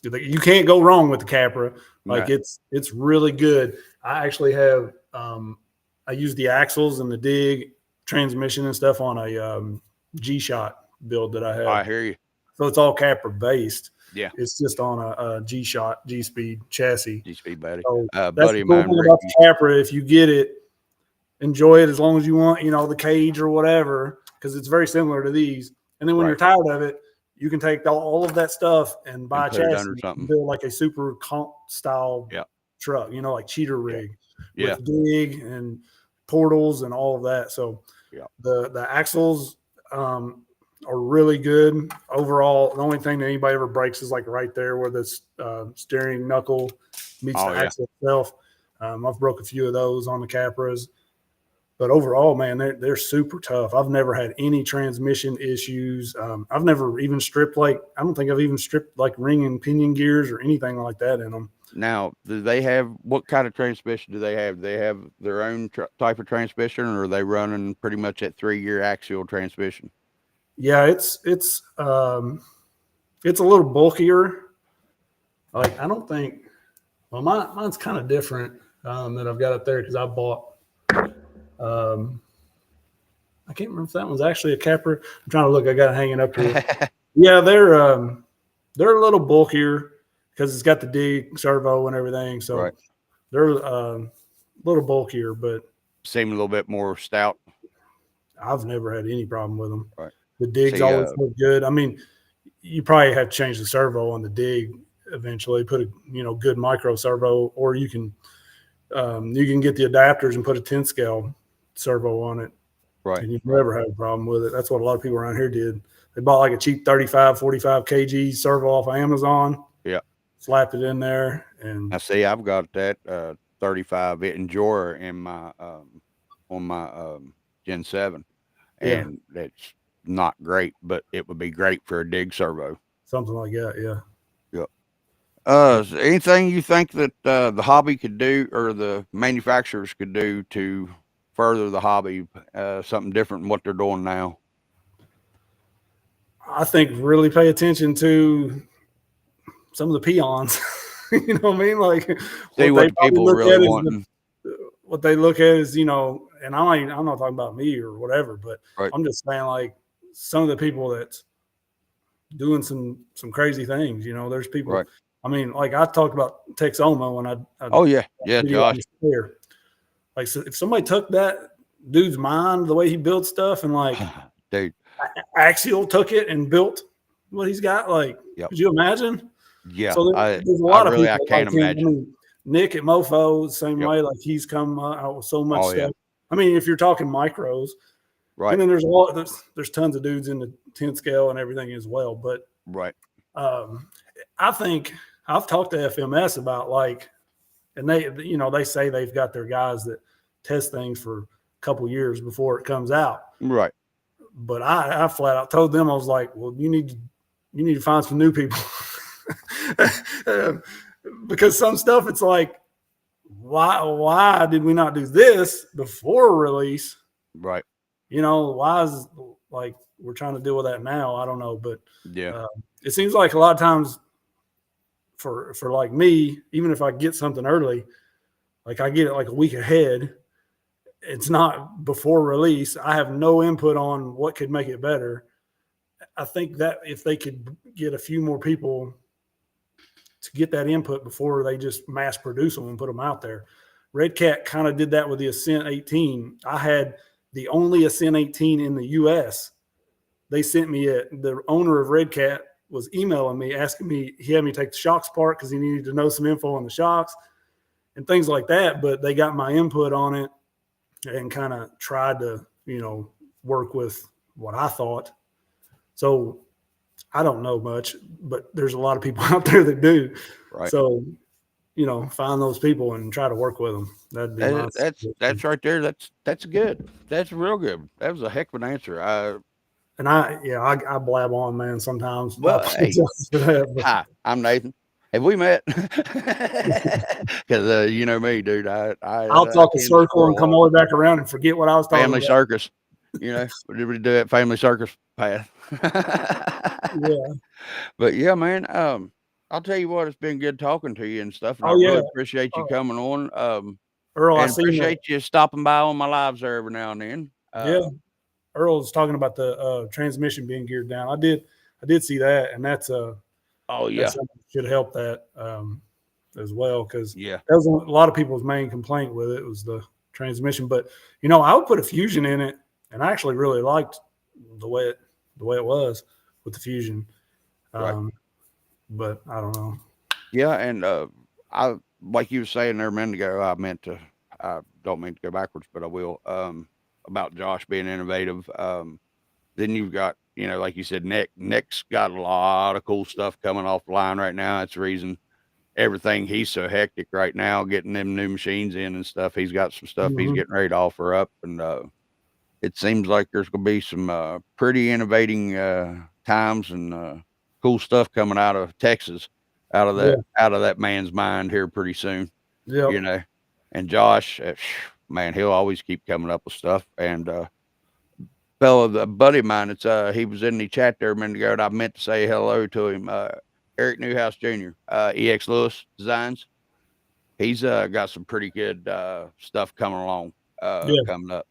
you can't go wrong with the Capra. Like No. it's really good. I actually have I use the axles and the dig transmission and stuff on a G-Shot build that I have. I hear you. So it's all Capra based. Yeah. It's just on a G-Shot, G-Speed chassis. G-Speed buddy. So that's Buddy the of cool mine, thing about Ricky. the Capra. If you get it, enjoy it as long as you want, the cage or whatever, because it's very similar to these. And then when you're Right. tired of it, you can take all of that stuff and buy And a put it chassis under and something. build like a super comp style Yeah. truck, like cheater rig Yeah. with dig and portals and all of that. So Yeah. the axles are really good overall. The only thing that anybody ever breaks is like right there where the steering knuckle meets Oh the yeah. axle itself. I've broke a few of those on the Capras. But overall, man, they're super tough. I've never had any transmission issues. I've never even stripped I don't think I've even stripped like ring and pinion gears or anything like that in them. Now, do they have what kind of transmission do they have? Do they have their own type of transmission, or are they running pretty much that 3-year axial transmission? Yeah, it's a little bulkier. Like I don't think. Well, mine's kind of different that I've got up there because I bought. I can't remember if that one's actually a Capra. I'm trying to look. I got it hanging up here. Yeah, they're a little bulkier because it's got the dig servo and everything. So Right. they're a little bulkier, but Seem a little bit more stout. I've never had any problem with them. Right. The digs See, always look good. I mean, you probably have to change the servo on the dig eventually. Put a good micro servo, or you can get the adapters and put a 10 scale servo on it. Right. And you've never had a problem with it. That's what a lot of people around here did. They bought like a cheap 35, 45 kg servo off of Amazon. Yeah. Slapped it in there. And I see I've got that 35 Enjoyer in my on my Gen 7. And that's not great, but it would be great for a dig servo. Something like that, yeah. Is there anything you think that the hobby could do or the manufacturers could do to further the hobby, something different than what they're doing now? I think really pay attention to some of the peons. You know what I mean? Like see what the people really want. What they look at is, and I'm not talking about me or whatever, but right. I'm just saying like some of the people that's doing some crazy things. There's people. Right. I mean, like I talked about Texoma when I oh yeah, Josh. Like so if somebody took that dude's mind, the way he built stuff, and like dude, Axial took it and built what he's got, like could you imagine? Yeah, so there's a lot of people. I can't imagine. I mean, Nick at Mofo, the same way, like he's come out with so much stuff. Yeah. I mean, if you're talking micros, right? And then there's tons of dudes in the 10 scale and everything as well. But right, I think I've talked to FMS about and they say they've got their guys that test things for a couple years before it comes out, right? But I flat out told them, I was like, well, you need to find some new people. Because some stuff it's like, why did we not do this before release? Right. Why is like we're trying to deal with that now? I don't know, but yeah, it seems like a lot of times for like me, even if I get something early, like I get it like a week ahead, it's not before release. I have no input on what could make it better. I think that if they could get a few more people to get that input before they just mass produce them and put them out there. Red Cat kind of did that with the Ascent 18. I had the only Ascent 18 in the U.S. They sent me the owner of Red Cat was emailing me, asking me, he had me take the shocks apart because he needed to know some info on the shocks and things like that. But they got my input on it and kind of tried to, work with what I thought. So I don't know much, but there's a lot of people out there that do. Right. So, find those people and try to work with them. That'd be that's right there. That's good. That's real good. That was a heck of an answer. I blab on, man, sometimes. Well, hey, hi, I'm Nathan. Have we met? Because you know me, dude. I'll talk a circle and come all the way back around and forget what I was talking about. Family circus. We do that family circus path. Yeah. But yeah, man. I'll tell you what, it's been good talking to you and stuff. And I really appreciate you coming on. Earl, and I appreciate you stopping by on my lives there every now and then. Earl was talking about the transmission being geared down. I did see that, and that's that should help that as well, because that was a lot of people's main complaint with it was the transmission. But I would put a Fusion in it, and I actually really liked the way it was with the Fusion. Right. But I don't know. Yeah, and I like you were saying there a minute ago. I don't mean to go backwards, but I will. About Josh being innovative. Then you've got, like you said, Nick's got a lot of cool stuff coming off the line right now. That's the reason everything. He's so hectic right now getting them new machines in and stuff. He's got some stuff he's Mm-hmm. getting ready to offer up, and it seems like there's going to be some pretty innovating times and cool stuff coming out of Texas, Yeah. out of that man's mind here pretty soon. Yep. You know, and Josh, man, he'll always keep coming up with stuff. And a buddy of mine, it's he was in the chat there a minute ago, and I meant to say hello to him. Eric Newhouse Jr., EX Lewis Designs. He's got some pretty good stuff coming along, Yeah. coming up.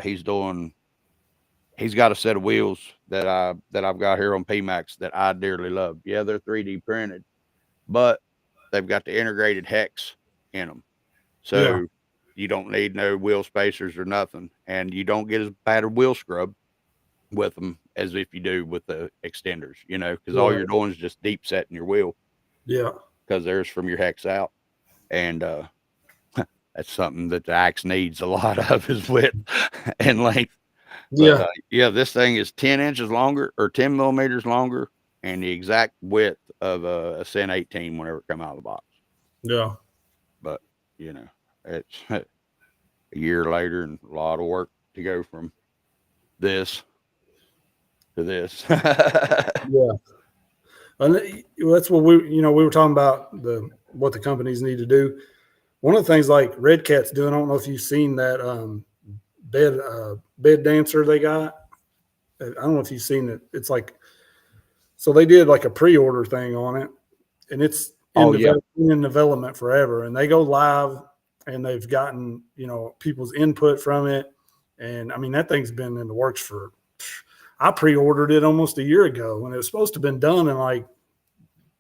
He's doing. He's got a set of wheels that I've got here on PMAX that I dearly love. Yeah, they're 3D printed, but they've got the integrated hex in them, Yeah. so you don't need no wheel spacers or nothing, and you don't get as bad a wheel scrub with them as if you do with the extenders. You know, because all Right. you're doing is just deep setting your wheel Yeah. because there's from your hex out, and that's something that the axe needs a lot of is width and length. But Yeah. yeah, this thing is 10 inches longer or 10 millimeters longer, and the exact width of a Cent 18 whenever it come out of the box. Yeah. But you know, it's a year later and a lot of work to go from this to this. Yeah. And that's what we were talking about what the companies need to do. One of the things like Red Cat's doing, I don't know if you've seen that bed dancer they got. I don't know if you've seen it. It's like, so they did like a pre-order thing on it, and it's in development forever. And they go live, and they've gotten people's input from it. And I mean, that thing's been in the works for. I pre-ordered it almost a year ago, when it was supposed to have been done in like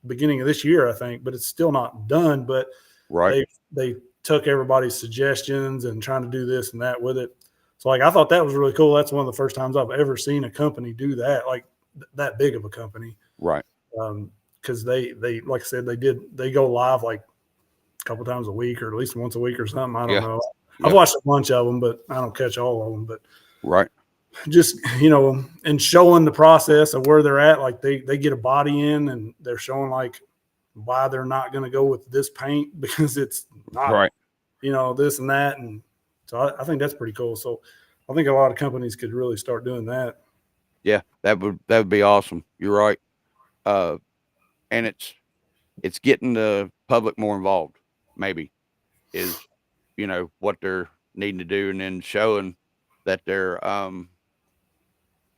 beginning of this year, I think, but it's still not done. But right. they took everybody's suggestions and trying to do this and that with it. So like, I thought that was really cool. That's one of the first times I've ever seen a company do that, like that big of a company. Right. Cause they, like I said, they go live like a couple times a week or at least once a week or something. I don't know. Yeah. I've watched a bunch of them, but I don't catch all of them, but right. Just, and showing the process of where they're at. Like they get a body in and they're showing like why they're not going to go with this paint because it's not, right. This and that. And so I think that's pretty cool. So I think a lot of companies could really start doing that. Yeah, that would be awesome. You're right. And it's getting the public more involved, maybe, is what they're needing to do, and then showing that they're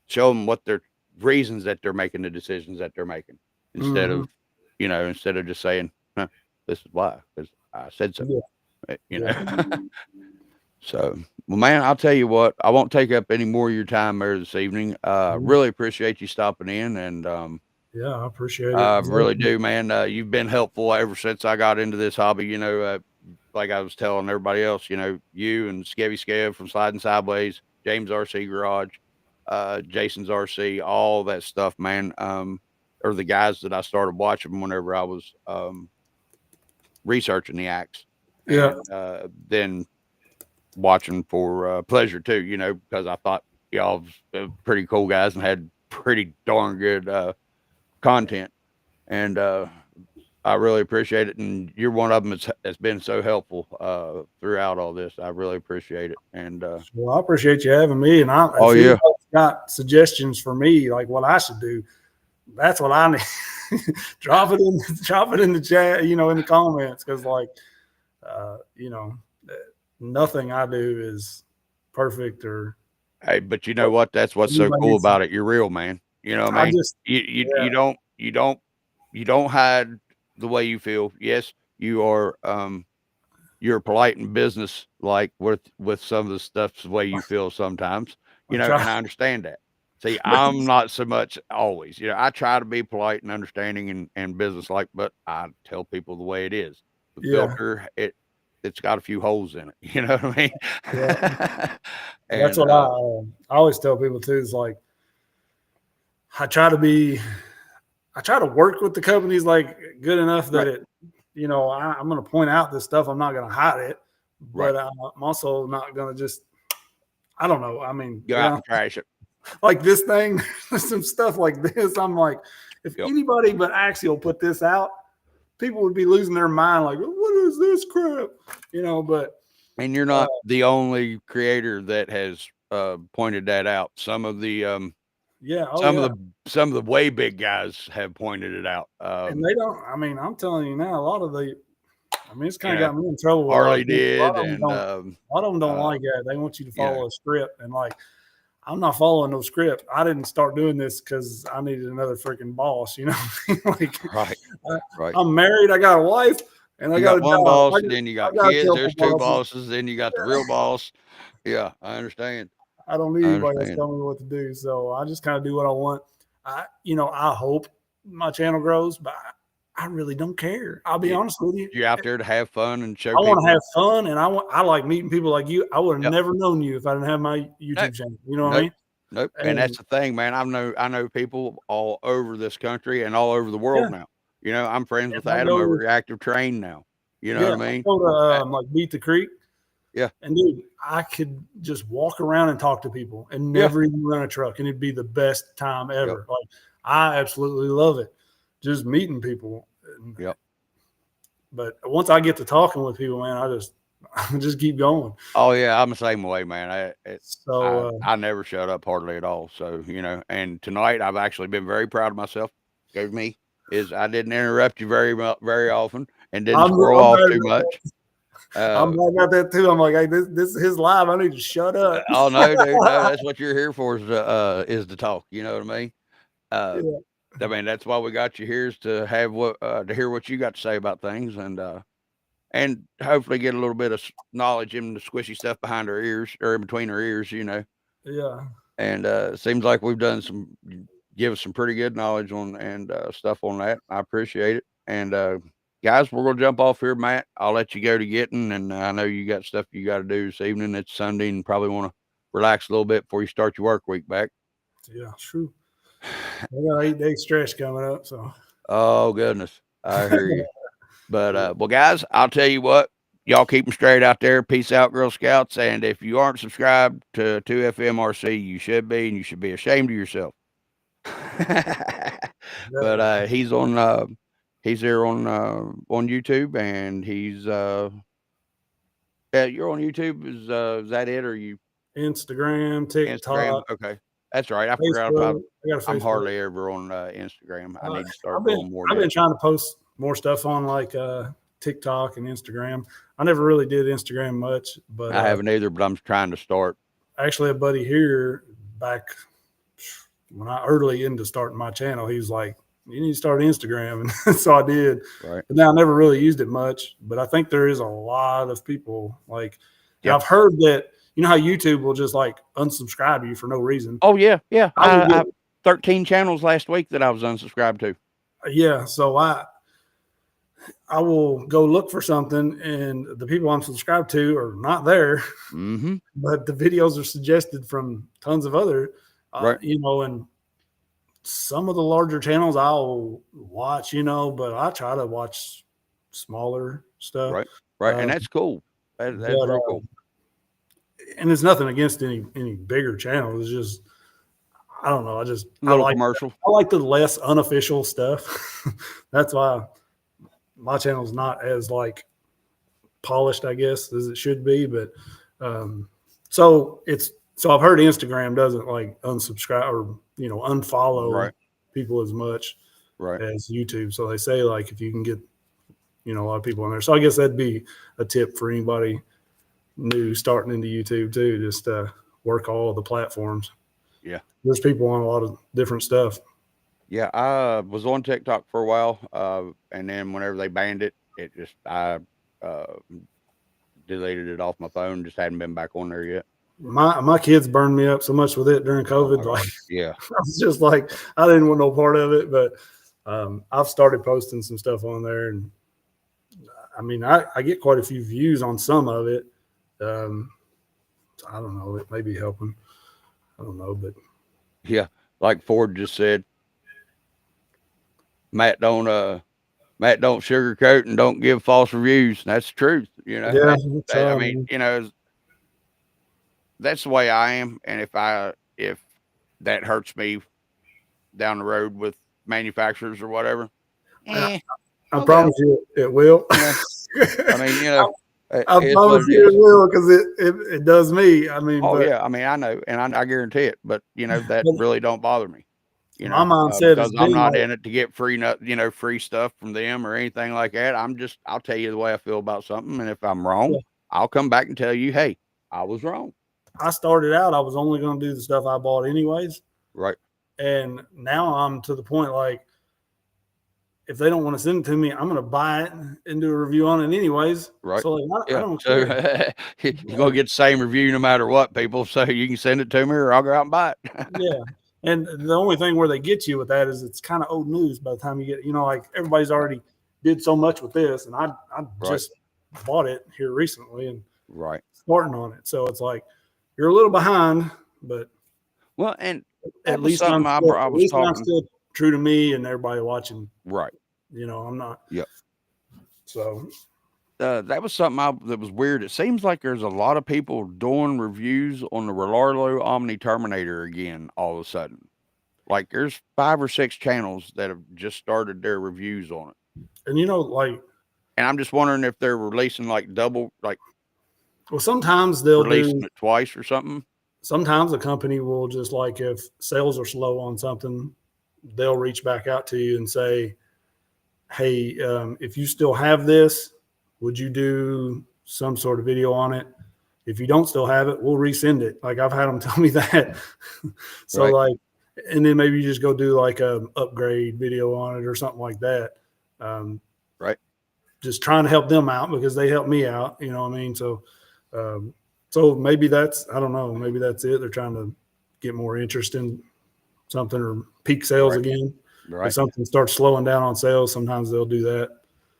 show them what their reasons that they're making the decisions that they're making, instead of instead of just saying, this is why, because I said so. So, well, man, I'll tell you what, I won't take up any more of your time there this evening. Really appreciate you stopping in, and yeah, I appreciate it. I really do, man. You've been helpful ever since I got into this hobby. Like I was telling everybody else, you and Skevy Skev from Sliding Sideways, James RC Garage, Jason's RC, all that stuff, man. Are the guys that I started watching whenever I was researching the axe. Yeah. And then watching for pleasure too, because I thought y'all was pretty cool guys and had pretty darn good content. And I really appreciate it. And you're one of them that's been so helpful throughout all this. I really appreciate it. And well, I appreciate you having me. And if you got suggestions for me, like what I should do, that's what I need. drop it in the chat, in the comments. Cause like, nothing I do is perfect or. Hey, but you know what? That's what's so cool about it. You're real, man. You know what I mean? You don't hide the way you feel. Yes, you are you're polite in business, like with some of the stuff the way you feel sometimes, and I understand that. See, I'm not so much always, I try to be polite and understanding and business like, but I tell people the way it is. The filter, it's got a few holes in it. You know what I mean? Yeah. And, that's what I always tell people too, is like, I try to work with the companies like good enough that I'm going to point out this stuff. I'm not going to hide it, but I'm also not going to just, I don't know. I mean, go out and trash it. Like this thing, some stuff like this. I'm like, if anybody but Axial put this out, people would be losing their mind, like, what is this crap? But And you're not the only creator that has pointed that out. Some of the yeah, oh some of yeah. the way big guys have pointed it out. And they don't, I'm telling you now, a lot of it's You kind of know, got me in trouble with a lot Harley of people. A did, lot of them and don't, a lot of them don't uh, like that. They want you to you know, follow a script. And like, I'm not following no script. I didn't start doing this because I needed another freaking boss, like right, I, right. I'm married, I got a wife, and I You got a got one job. boss, and then you got I got a kids. couple There's two bosses. bosses. Then you got the real boss. Yeah, I understand. I don't need I anybody else understand. telling me what to do. So I just kind of do what I want. I hope my channel grows, but I really don't care. I'll be You, honest with you. you're out there to have fun and show I want to people. have fun, and I like meeting people like you. I would have Yep. never known you if I didn't have my Nope. YouTube channel. You know what I Nope. mean? Nope. And And that's the thing, man. I know people all over this country and all over the world yeah, now. I'm friends with and I Adam over go, at Active Train now. You know yeah, what I I mean? go to Uh, like Beat the Creek, yeah. and dude, I could just walk around and talk to people and Yeah. never even run a truck, and it'd be the best time Yep. ever. Like I absolutely love it, just meeting people. Yep. But once I get to talking with people, man, I just keep going. Oh yeah, I'm the same way, man. So I never shut up hardly at all. So and tonight I've actually been very proud of myself. Gave me is I didn't interrupt you very often and didn't squirrel I'm off mad too about much. that. I'm mad about that too. I'm like, hey, this is his live. I need to shut up. Oh no, dude, no, that's what you're here for is to talk. You know what I mean? Uh, Yeah, that's why we got you here is to have to hear what you got to say about things and hopefully get a little bit of knowledge in the squishy stuff behind our ears or in between our ears. yeah, And it seems like we've done give us some pretty good knowledge on and stuff on that. I appreciate it. And guys, we're gonna jump off here, Matt. I'll let you go to getting, and I know you got stuff you got to do this evening. It's Sunday, and probably want to relax a little bit before you start your work week back. yeah. True. I got 8 day stretch coming up, so Oh goodness, I hear you. But well, guys, I'll tell you what. Y'all keep them straight out there. Peace out, Girl Scouts. And if you aren't subscribed to 2FMRC, you should be, and you should be ashamed of yourself. But definitely. he's there on YouTube, and he's you're on YouTube. Is that it, or you Instagram, Instagram? TikTok, Okay, that's right. I forgot about. Facebook. I got a I'm Facebook. hardly ever on Instagram. I Uh, need to start I've been going more I've than been that. trying to post more stuff on like TikTok and Instagram. I never really did Instagram much, but I haven't either, but I'm trying to start. actually a buddy here back when I early into starting my channel, he was like, "You need to start Instagram," and so I did. Right. But now I never really used it much. But I think there is a lot of people like, and Yeah. I've heard that how YouTube will just like unsubscribe you for no reason. Oh yeah, yeah. I will I get 13 channels last week that I was unsubscribed to. yeah, so I will go look for something, and the people I'm subscribed to are not there, Mm-hmm. but the videos are suggested from tons of other, Right. and some of the larger channels I'll watch, but I try to watch smaller stuff. Right. Right. And Um, that's cool. That's but real cool. and it's nothing against any bigger channels. It's just I don't know. A little commercial. I like the less unofficial stuff. That's why my channel's not as like polished, I guess, as it should be. But so I've heard Instagram doesn't like unsubscribe or unfollow Right. people as much Right. as YouTube. So they say like if you can get a lot of people in there. So I guess that'd be a tip for anybody new starting into YouTube too. Just work all the platforms. Yeah. There's people on a lot of different stuff. Yeah. I was on TikTok for a while. And then whenever they banned it, I uh deleted it off my phone. Just hadn't been back on there yet. My kids burned me up so much with it during Oh my COVID. Like gosh. Yeah. I was just like I didn't want no part of it. But I've started posting some stuff on there, and I mean I get quite a few views on some of it. I don't know. It may be helping. I don't know, but Yeah. Like Ford just said, Matt don't Matt don't sugarcoat and don't give false reviews. That's the truth. yeah, I mean, that's the way I am. And if that hurts me down the road with manufacturers or whatever, I, eh. I Okay. promise you it will. Yeah. I mean, I it's what promise it you it is. will because it does me. I mean, Oh yeah. I mean, I know, and I guarantee it. But that but really don't bother me. my mindset has Because I'm been not like, in it to get free, free stuff from them or anything like that. I'll tell you the way I feel about something, and if I'm wrong, yeah, I'll come back and tell you, hey, I was wrong. I started out, I was only going to do the stuff I bought anyways. Right. And now I'm to the point like, if they don't want to send it to me, I'm going to buy it and do a review on it anyways. Right. So like, I Yeah. don't So care. you're gonna get the same review no matter what, people. So you can send it to me, or I'll go out and buy it. Yeah. And the only thing where they get you with that is it's kind of old news by the time you get, like everybody's already did so much with this. And I Right. just bought it here recently and Right. starting on it. So it's like, you're a little behind, but Well, and at that was least something I at was least I'm talking. still true to me and everybody watching. Right. I'm not. Yep. So That was something that was weird. It seems like there's a lot of people doing reviews on the Relarlo Omni Terminator again all of a sudden. Like there's 5 or 6 channels that have just started their reviews on it. and like, And I'm just wondering if they're releasing like double, like well, sometimes they'll releasing do. it twice or something. Sometimes a company will just like if sales are slow on something, they'll reach back out to you and say, hey, if you still have this, would you do some sort of video on it? If you don't still have it, we'll resend it. Like I've had them tell me that. So Right. like, and then maybe you just go do like a upgrade video on it or something like that. Right. Just trying to help them out because they helped me out. You know what I mean? So maybe I don't know. Maybe that's it. They're trying to get more interest in something or peak sales Right. again. Right. If something starts slowing down on sales, sometimes they'll do that.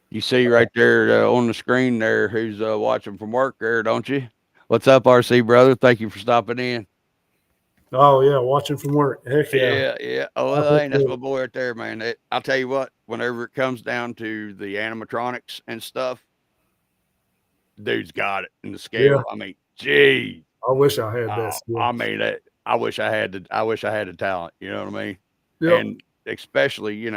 You see right there on the screen there who's watching from work there, don't you? What's up, RC brother? Thank you for stopping in. Oh yeah, watching from work. Heck yeah. Yeah, yeah. Oh, I well, that's appreciate my it. boy right there, man. I'll tell you what, whenever it comes down to the animatronics and stuff, dude's got it in the Yeah. scale. I mean, gee, I wish I had that skill. I mean that. I wish I had the talent. You know what I mean? Yep. And especially,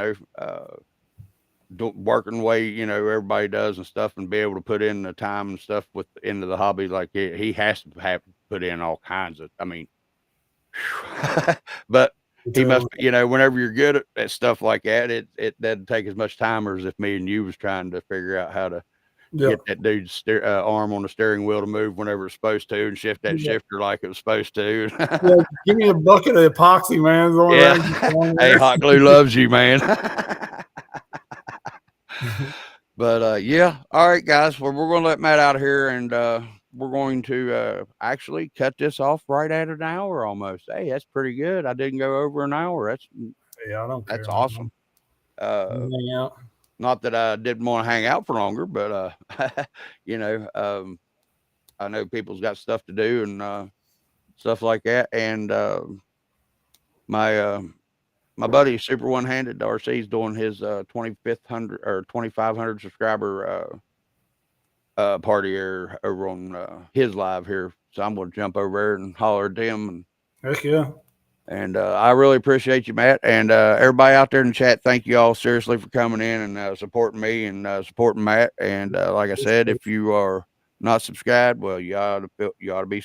working the way everybody does and stuff, and be able to put in the time and stuff into the hobby. Like he has to have put in all kinds of. I mean, but he must. Whenever you're good at stuff like that, it doesn't take as much time as if me and you was trying to figure out how to Yep. get that dude's arm on the steering wheel to move whenever it's supposed to, and shift that Yeah. shifter like it was supposed to. Yeah, give me a bucket of epoxy, man. It's the only way I can Yeah. get on Hey, there. hot glue loves you, man. But yeah, all right, guys. Well, we're going to let Matt out of here, and we're going to actually cut this off right at an hour almost. Hey, that's pretty good. I didn't go over an hour. Yeah, I don't care. That's awesome. Hang out. Not that I didn't want to hang out for longer, but I know people's got stuff to do and stuff like that. And my buddy Super One Handed RC is doing his 2500 or 2500 subscriber party here over on his live here. So I'm going to jump over there and holler at them. And Heck yeah. I really appreciate you, Matt, and everybody out there in the chat. Thank you all seriously for coming in and supporting me and supporting Matt. And like I said, if you are not subscribed, well, you ought to be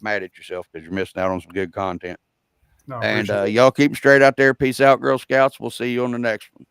mad at yourself because you're missing out on some good content. No, And y'all keep them straight out there. Peace out, Girl Scouts. We'll see you on the next one.